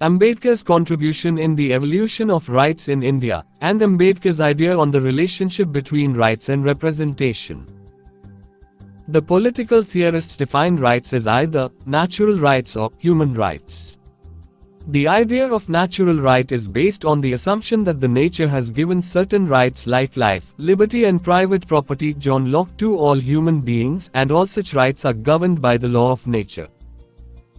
Ambedkar's contribution in the evolution of rights in India, and Ambedkar's idea on the relationship between rights and representation. The political theorists define rights as either natural rights or human rights. The idea of natural right is based on the assumption that the nature has given certain rights like life, liberty and private property John Locke to all human beings, and all such rights are governed by the law of nature.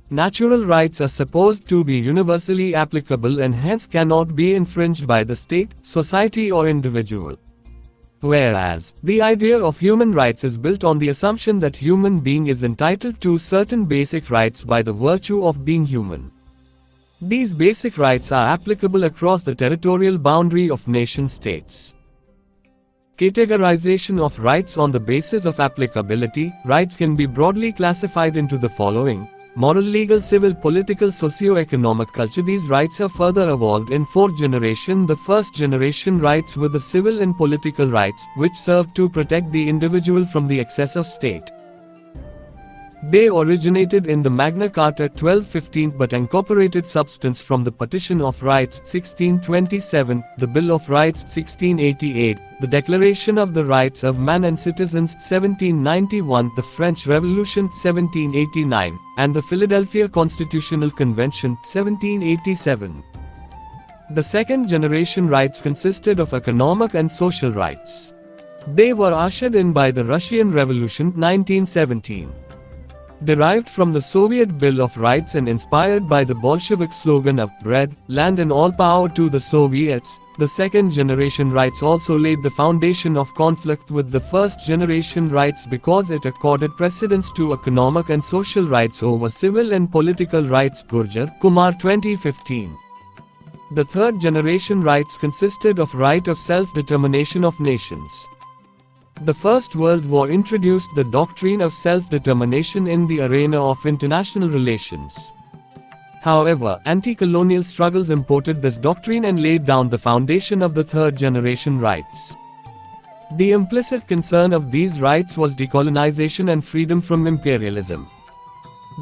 Natural rights are supposed to be universally applicable and hence cannot be infringed by the state, society or individual. Whereas, the idea of human rights is built on the assumption that human being is entitled to certain basic rights by the virtue of being human. These basic rights are applicable across the territorial boundary of nation-states. Categorization of rights on the basis of applicability. Rights can be broadly classified into the following: moral, legal, civil, political, socio-economic, culture. These rights have further evolved in four generations. The first generation rights were the civil and political rights, which served to protect the individual from the excess of state. They originated in the Magna Carta 1215 but incorporated substance from the Petition of Rights 1627, the Bill of Rights 1688, the Declaration of the Rights of Man and Citizens 1791, the French Revolution 1789, and the Philadelphia Constitutional Convention 1787. The second generation rights consisted of economic and social rights. They were ushered in by the Russian Revolution 1917. Derived from the Soviet Bill of Rights and inspired by the Bolshevik slogan of "Bread, Land and All Power to the Soviets," the second generation rights also laid the foundation of conflict with the first generation rights because it accorded precedence to economic and social rights over civil and political rights. Gurjar, Kumar 2015. The third generation rights consisted of right of self-determination of nations. The First World War introduced the doctrine of self-determination in the arena of international relations. However, anti-colonial struggles imported this doctrine and laid down the foundation of the third generation rights. The implicit concern of these rights was decolonization and freedom from imperialism.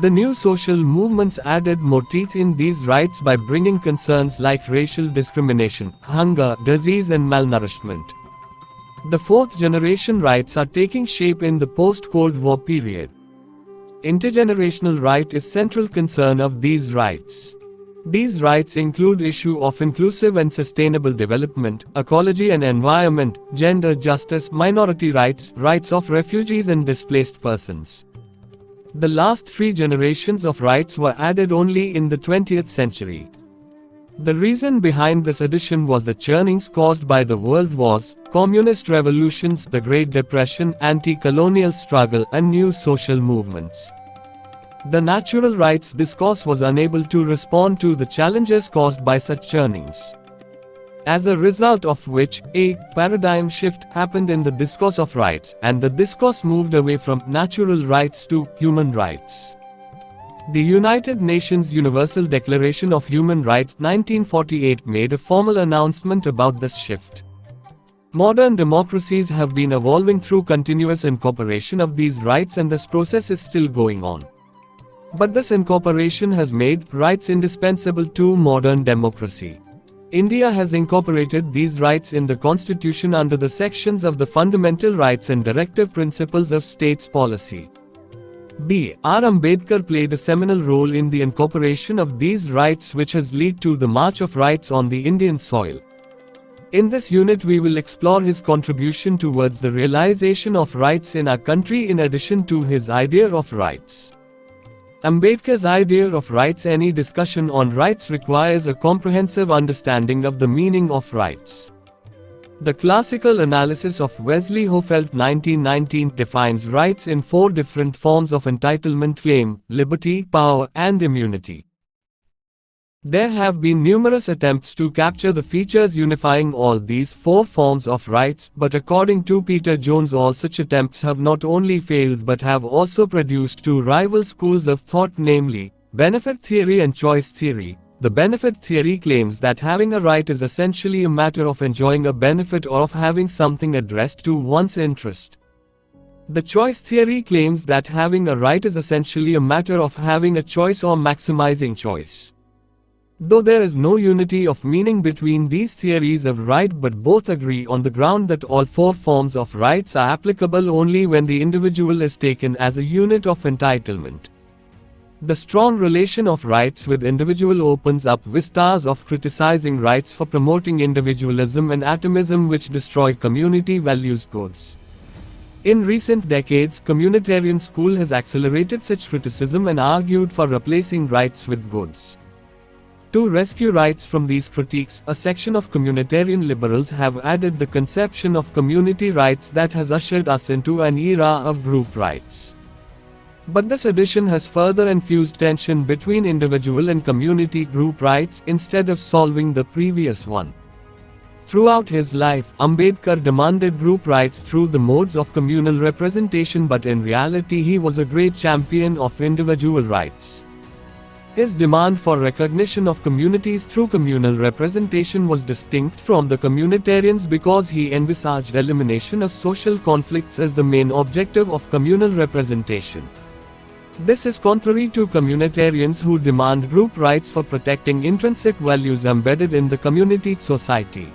The new social movements added more teeth in these rights by bringing concerns like racial discrimination, hunger, disease and malnourishment. The fourth generation rights are taking shape in the post-Cold War period. Intergenerational right is central concern of these rights. These rights include issue of inclusive and sustainable development, ecology and environment, gender justice, minority rights, rights of refugees and displaced persons. The last three generations of rights were added only in the 20th century. The reason behind this addition was the churnings caused by the world wars, communist revolutions, the Great Depression, anti-colonial struggle, and new social movements. The natural rights discourse was unable to respond to the challenges caused by such churnings. As a result of which, a paradigm shift happened in the discourse of rights, and the discourse moved away from natural rights to human rights. The United Nations Universal Declaration of Human Rights 1948 made a formal announcement about this shift. Modern democracies have been evolving through continuous incorporation of these rights, and this process is still going on. But this incorporation has made rights indispensable to modern democracy. India has incorporated these rights in the Constitution under the sections of the Fundamental Rights and Directive Principles of States Policy. B. R. Ambedkar played a seminal role in the incorporation of these rights, which has led to the March of Rights on the Indian soil. In this unit we will explore his contribution towards the realization of rights in our country in addition to his idea of rights. Ambedkar's idea of rights. Any discussion on rights requires a comprehensive understanding of the meaning of rights. The classical analysis of Wesley Hofeld 1919 defines rights in four different forms of entitlement: claim, liberty, power, and immunity. There have been numerous attempts to capture the features unifying all these four forms of rights, but according to Peter Jones, all such attempts have not only failed but have also produced two rival schools of thought, namely, benefit theory and choice theory. The benefit theory claims that having a right is essentially a matter of enjoying a benefit or of having something addressed to one's interest. The choice theory claims that having a right is essentially a matter of having a choice or maximizing choice. Though there is no unity of meaning between these theories of right, but both agree on the ground that all four forms of rights are applicable only when the individual is taken as a unit of entitlement. The strong relation of rights with individual opens up vistas of criticizing rights for promoting individualism and atomism which destroy community values codes. In recent decades, communitarian school has accelerated such criticism and argued for replacing rights with goods. To rescue rights from these critiques, a section of communitarian liberals have added the conception of community rights that has ushered us into an era of group rights. But this addition has further infused tension between individual and community group rights instead of solving the previous one. Throughout his life, Ambedkar demanded group rights through the modes of communal representation, but in reality he was a great champion of individual rights. His demand for recognition of communities through communal representation was distinct from the communitarians because he envisaged elimination of social conflicts as the main objective of communal representation. This is contrary to communitarians who demand group rights for protecting intrinsic values embedded in the community society.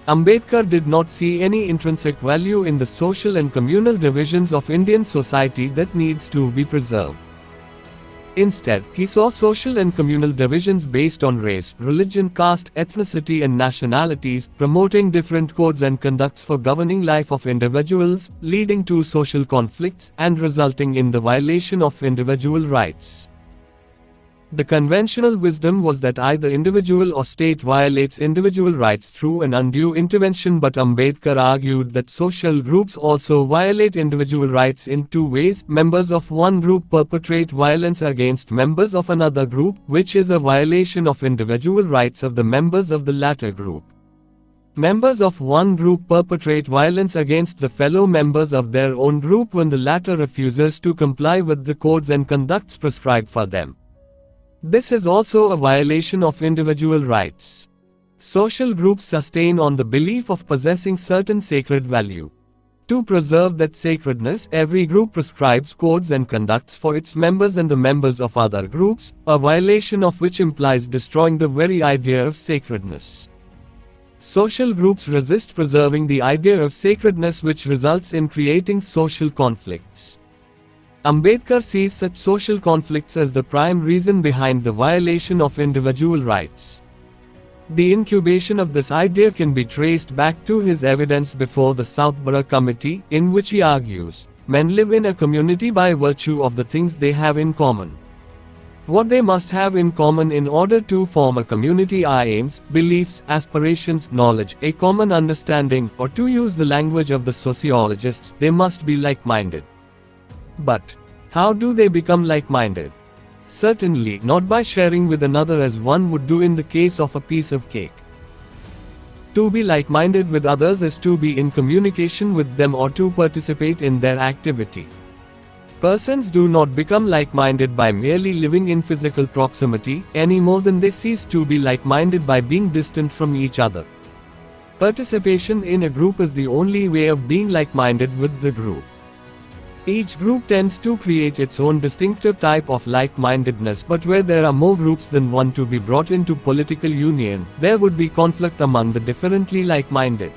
Ambedkar did not see any intrinsic value in the social and communal divisions of Indian society that needs to be preserved. Instead, he saw social and communal divisions based on race, religion, caste, ethnicity and nationalities, promoting different codes and conducts for governing life of individuals, leading to social conflicts, and resulting in the violation of individual rights. The conventional wisdom was that either individual or state violates individual rights through an undue intervention, but Ambedkar argued that social groups also violate individual rights in two ways. Members of one group perpetrate violence against members of another group, which is a violation of individual rights of the members of the latter group. Members of one group perpetrate violence against the fellow members of their own group when the latter refuses to comply with the codes and conducts prescribed for them. This is also a violation of individual rights. Social groups sustain on the belief of possessing certain sacred value. To preserve that sacredness, every group prescribes codes and conducts for its members and the members of other groups, a violation of which implies destroying the very idea of sacredness. Social groups resist preserving the idea of sacredness, which results in creating social conflicts. Ambedkar sees such social conflicts as the prime reason behind the violation of individual rights. The incubation of this idea can be traced back to his evidence before the Southborough Committee, in which he argues, men live in a community by virtue of the things they have in common. What they must have in common in order to form a community are aims, beliefs, aspirations, knowledge, a common understanding, or to use the language of the sociologists, they must be like-minded. But how do they become like-minded? Certainly not by sharing with another as one would do in the case of a piece of cake. To be like-minded with others is to be in communication with them or to participate in their activity. Persons do not become like-minded by merely living in physical proximity, any more than they cease to be like-minded by being distant from each other. Participation in a group is the only way of being like-minded with the group. Each group tends to create its own distinctive type of like-mindedness, but where there are more groups than one to be brought into political union, there would be conflict among the differently like-minded.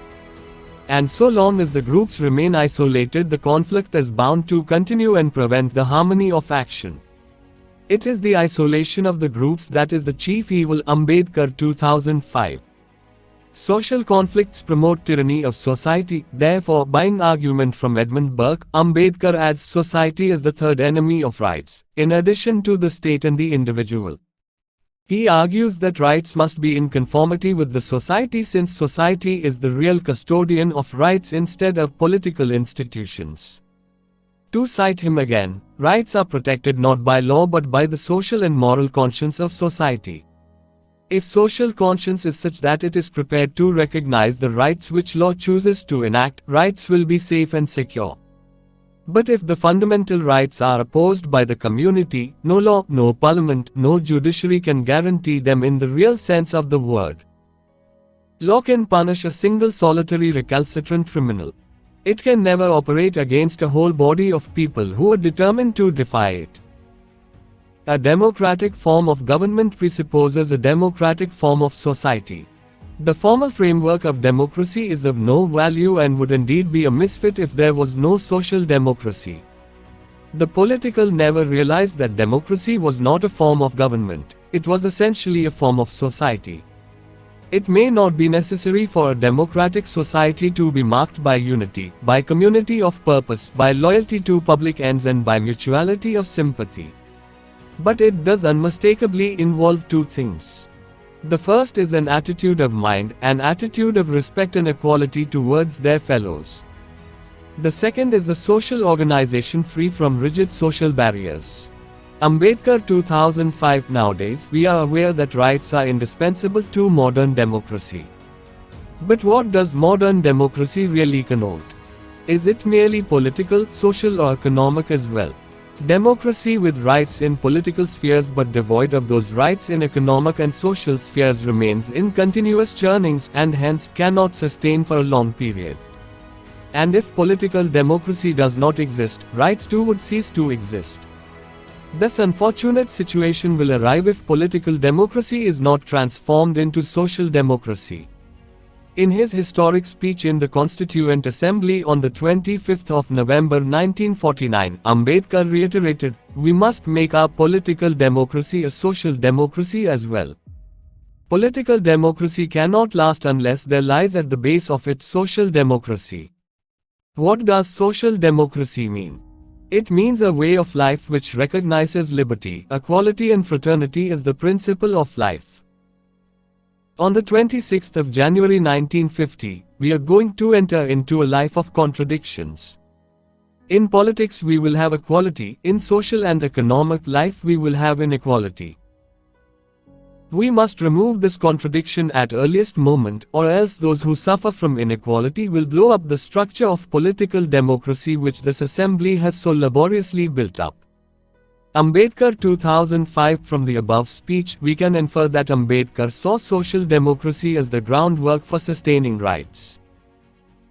And so long as the groups remain isolated, the conflict is bound to continue and prevent the harmony of action. It is the isolation of the groups that is the chief evil. Ambedkar 2005. Social conflicts promote tyranny of society. Therefore, buying argument from Edmund Burke, Ambedkar adds society as the third enemy of rights, in addition to the state and the individual. He argues that rights must be in conformity with the society, since society is the real custodian of rights instead of political institutions. To cite him again, rights are protected not by law but by the social and moral conscience of society. If social conscience is such that it is prepared to recognize the rights which law chooses to enact, rights will be safe and secure. But if the fundamental rights are opposed by the community, no law, no parliament, no judiciary can guarantee them in the real sense of the word. Law can punish a single solitary recalcitrant criminal. It can never operate against a whole body of people who are determined to defy it. A democratic form of government presupposes a democratic form of society. The formal framework of democracy is of no value and would indeed be a misfit if there was no social democracy. The political never realized that democracy was not a form of government, it was essentially a form of society. It may not be necessary for a democratic society to be marked by unity, by community of purpose, by loyalty to public ends and by mutuality of sympathy. But it does unmistakably involve two things. The first is an attitude of mind, an attitude of respect and equality towards their fellows. The second is a social organization free from rigid social barriers. Ambedkar 2005. Nowadays, we are aware that rights are indispensable to modern democracy. But what does modern democracy really connote? Is it merely political, social or economic as well? Democracy with rights in political spheres but devoid of those rights in economic and social spheres remains in continuous churnings and hence cannot sustain for a long period. And if political democracy does not exist, rights too would cease to exist. This unfortunate situation will arrive if political democracy is not transformed into social democracy. In his historic speech in the Constituent Assembly on the 25th of November 1949, Ambedkar reiterated, "We must make our political democracy a social democracy as well." Political democracy cannot last unless there lies at the base of it social democracy. What does social democracy mean? It means a way of life which recognizes liberty, equality and fraternity as the principle of life. On the 26th of January 1950, we are going to enter into a life of contradictions. In politics we will have equality, in social and economic life we will have inequality. We must remove this contradiction at earliest moment, or else those who suffer from inequality will blow up the structure of political democracy which this assembly has so laboriously built up. Ambedkar 2005. From the above speech, we can infer that Ambedkar saw social democracy as the groundwork for sustaining rights.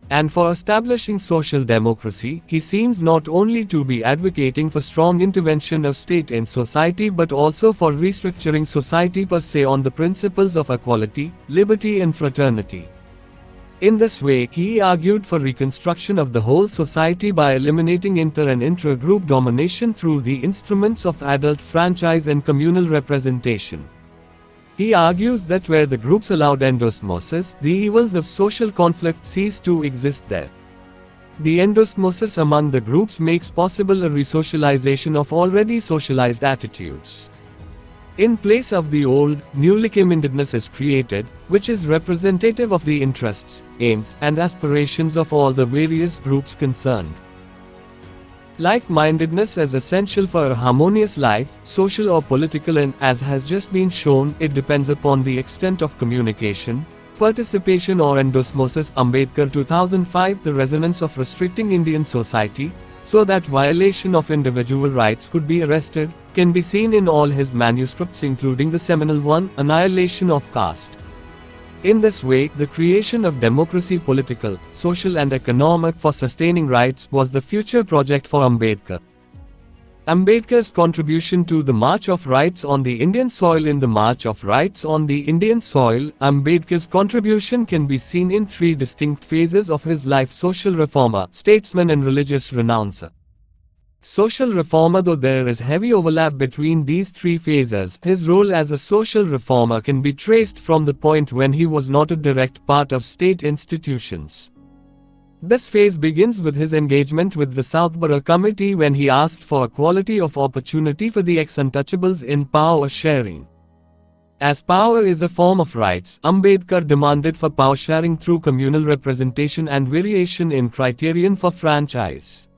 And for establishing social democracy, he seems not only to be advocating for strong intervention of state in society but also for restructuring society per se on the principles of equality, liberty and fraternity. In this way, he argued for reconstruction of the whole society by eliminating inter- and intra-group domination through the instruments of adult franchise and communal representation. He argues that where the groups allowed endosmosis, the evils of social conflict cease to exist there. The endosmosis among the groups makes possible a resocialization of already socialized attitudes. In place of the old, new like-mindedness is created, which is representative of the interests, aims, and aspirations of all the various groups concerned. Like-mindedness is essential for a harmonious life, social or political, and as has just been shown, it depends upon the extent of communication, participation or endosmosis. Ambedkar 2005. The resonance of restricting Indian society, so that violation of individual rights could be arrested, can be seen in all his manuscripts including the seminal one, Annihilation of Caste. In this way, the creation of democracy, political, social and economic, for sustaining rights was the future project for Ambedkar. Ambedkar's contribution to the March of Rights on the Indian soil. In the March of Rights on the Indian soil, Ambedkar's contribution can be seen in three distinct phases of his life: social reformer, statesman and religious renouncer. Social reformer. Though there is heavy overlap between these three phases, his role as a social reformer can be traced from the point when he was not a direct part of state institutions. This phase begins with his engagement with the Southborough Committee when he asked for equality of opportunity for the ex-untouchables in power sharing. As power is a form of rights, Ambedkar demanded for power sharing through communal representation and variation in criterion for franchise.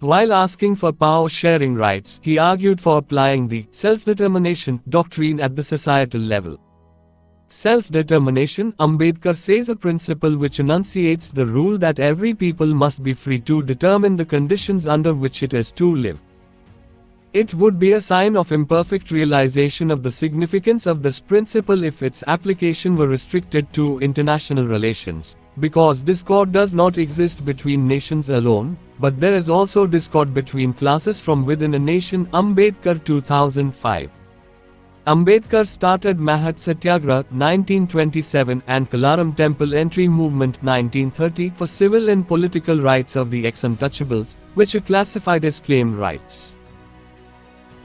While asking for power-sharing rights, he argued for applying the self-determination doctrine at the societal level. Self-determination, Ambedkar says, a principle which enunciates the rule that every people must be free to determine the conditions under which it is to live. It would be a sign of imperfect realization of the significance of this principle if its application were restricted to international relations, Because discord does not exist between nations alone, but there is also discord between classes from within a nation. Ambedkar 2005. Ambedkar started Mahat Satyagraha 1927 and Kalaram Temple Entry Movement 1930 for civil and political rights of the ex-untouchables, which are classified as claimed rights.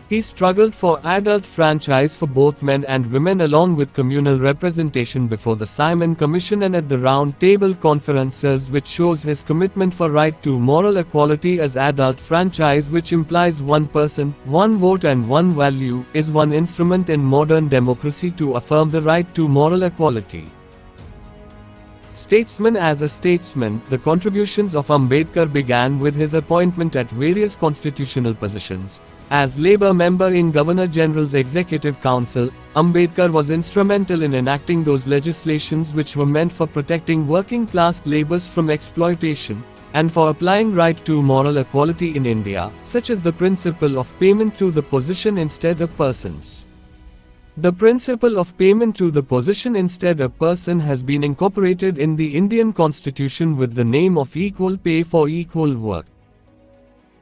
He struggled for adult franchise for both men and women along with communal representation before the Simon Commission and at the Round Table Conferences, which shows his commitment for right to moral equality as adult franchise, which implies one person, one vote and one value, is one instrument in modern democracy to affirm the right to moral equality. Statesman. As a statesman, the contributions of Ambedkar began with his appointment at various constitutional positions. As Labour member in Governor-General's Executive Council, Ambedkar was instrumental in enacting those legislations which were meant for protecting working-class labourers from exploitation, and for applying right to moral equality in India, such as the principle of payment to the position instead of persons. The principle of payment to the position instead of person has been incorporated in the Indian Constitution with the name of equal pay for equal work.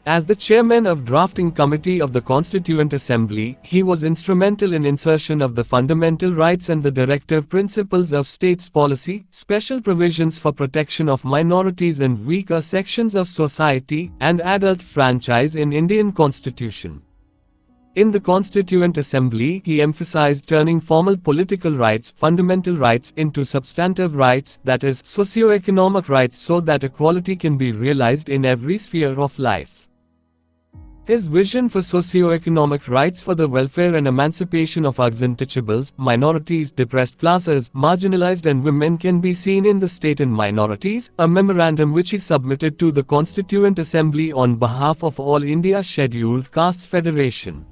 As the chairman of drafting committee of the Constituent Assembly, he was instrumental in insertion of the fundamental rights and the directive principles of state's policy, special provisions for protection of minorities and weaker sections of society, and adult franchise in Indian Constitution. In the Constituent Assembly, he emphasized turning formal political rights, fundamental rights, into substantive rights, that is, socio-economic rights, so that equality can be realized in every sphere of life. His vision for socio-economic rights for the welfare and emancipation of untouchables, minorities, depressed classes, marginalized and women can be seen in The State and Minorities, a memorandum which he submitted to the Constituent Assembly on behalf of All India Scheduled Castes Federation.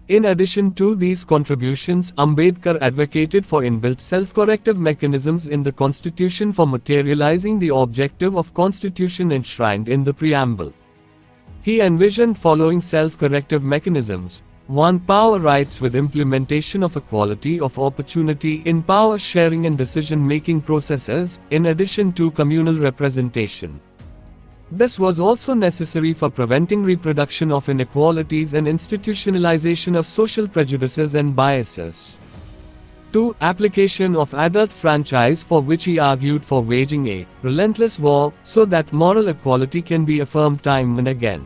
In addition to these contributions, Ambedkar advocated for inbuilt self-corrective mechanisms in the Constitution for materializing the objective of Constitution enshrined in the preamble. He envisioned following self-corrective mechanisms. 1. Power rights with implementation of equality of opportunity in power sharing and decision-making processes, in addition to communal representation. This was also necessary for preventing reproduction of inequalities and institutionalization of social prejudices and biases. 2. Application of adult franchise, for which he argued for waging a relentless war, so that moral equality can be affirmed time and again.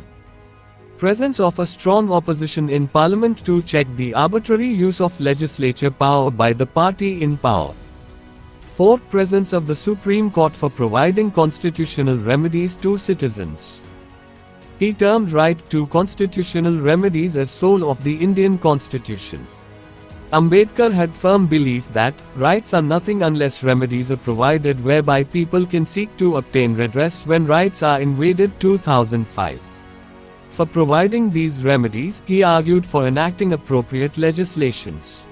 Presence of a strong opposition in Parliament to check the arbitrary use of legislature power by the party in power. 4. Presence of the Supreme Court for providing constitutional remedies to citizens. He termed right to constitutional remedies as soul of the Indian Constitution. Ambedkar had firm belief that rights are nothing unless remedies are provided whereby people can seek to obtain redress when rights are invaded. 2005. For providing these remedies, he argued for enacting appropriate legislations.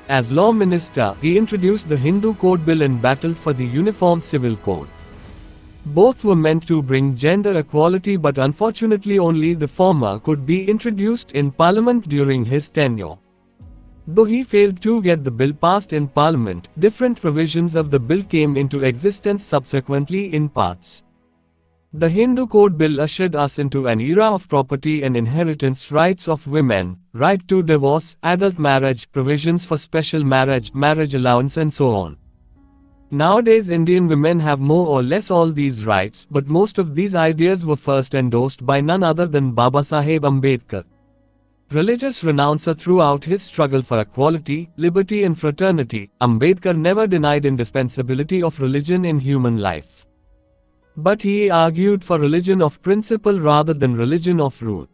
As Law Minister, he introduced the Hindu Code Bill and battled for the Uniform Civil Code. Both were meant to bring gender equality, but unfortunately only the former could be introduced in Parliament during his tenure. Though he failed to get the bill passed in Parliament, different provisions of the bill came into existence subsequently in parts. The Hindu Code Bill ushered us into an era of property and inheritance rights of women, right to divorce, adult marriage, provisions for special marriage, marriage allowance and so on. Nowadays Indian women have more or less all these rights, but most of these ideas were first endorsed by none other than Babasaheb Ambedkar. Religious renouncer throughout his struggle for equality, liberty and fraternity, Ambedkar never denied indispensability of religion in human life. But he argued for religion of principle rather than religion of rule.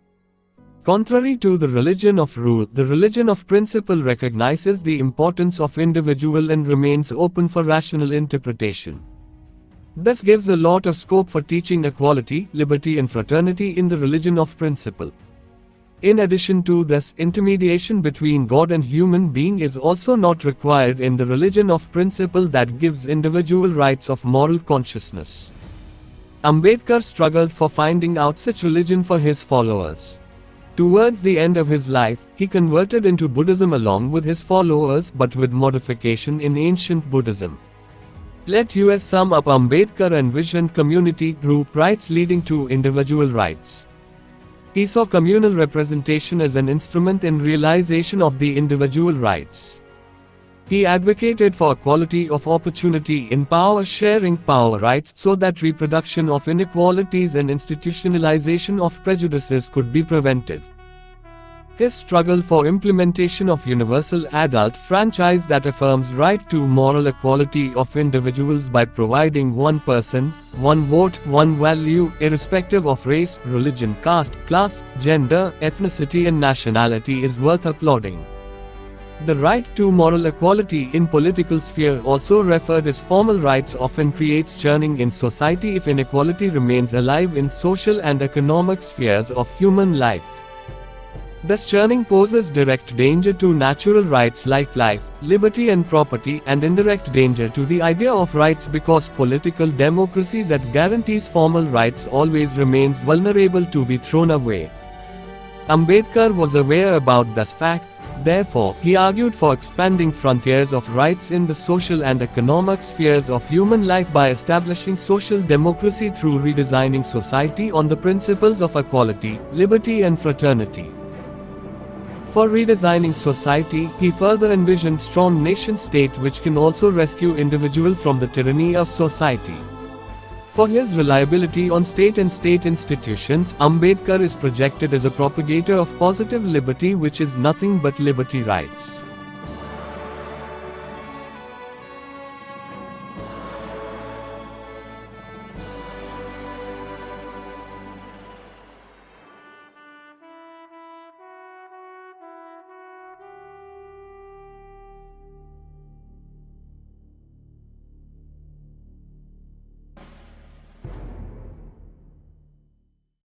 Contrary to the religion of rule, the religion of principle recognizes the importance of individual and remains open for rational interpretation. This gives a lot of scope for teaching equality, liberty and fraternity in the religion of principle. In addition to this, intermediation between God and human being is also not required in the religion of principle that gives individual rights of moral consciousness. Ambedkar struggled for finding out such religion for his followers. Towards the end of his life, he converted into Buddhism along with his followers, but with modification in ancient Buddhism. Let us sum up. Ambedkar envisioned community group rights leading to individual rights. He saw communal representation as an instrument in realization of the individual rights. He advocated for equality of opportunity in power sharing power rights so that reproduction of inequalities and institutionalization of prejudices could be prevented. His struggle for implementation of universal adult franchise that affirms right to moral equality of individuals by providing one person, one vote, one value, irrespective of race, religion, caste, class, gender, ethnicity and nationality is worth applauding. The right to moral equality in political sphere, also referred as formal rights, often creates churning in society if inequality remains alive in social and economic spheres of human life. Thus churning poses direct danger to natural rights like life, liberty and property, and indirect danger to the idea of rights because political democracy that guarantees formal rights always remains vulnerable to be thrown away. Ambedkar was aware about this fact. Therefore, he argued for expanding frontiers of rights in the social and economic spheres of human life by establishing social democracy through redesigning society on the principles of equality, liberty and fraternity. For redesigning society, he further envisioned strong nation-state which can also rescue individual from the tyranny of society. For his reliability on state and state institutions, Ambedkar is projected as a propagator of positive liberty, which is nothing but liberty rights.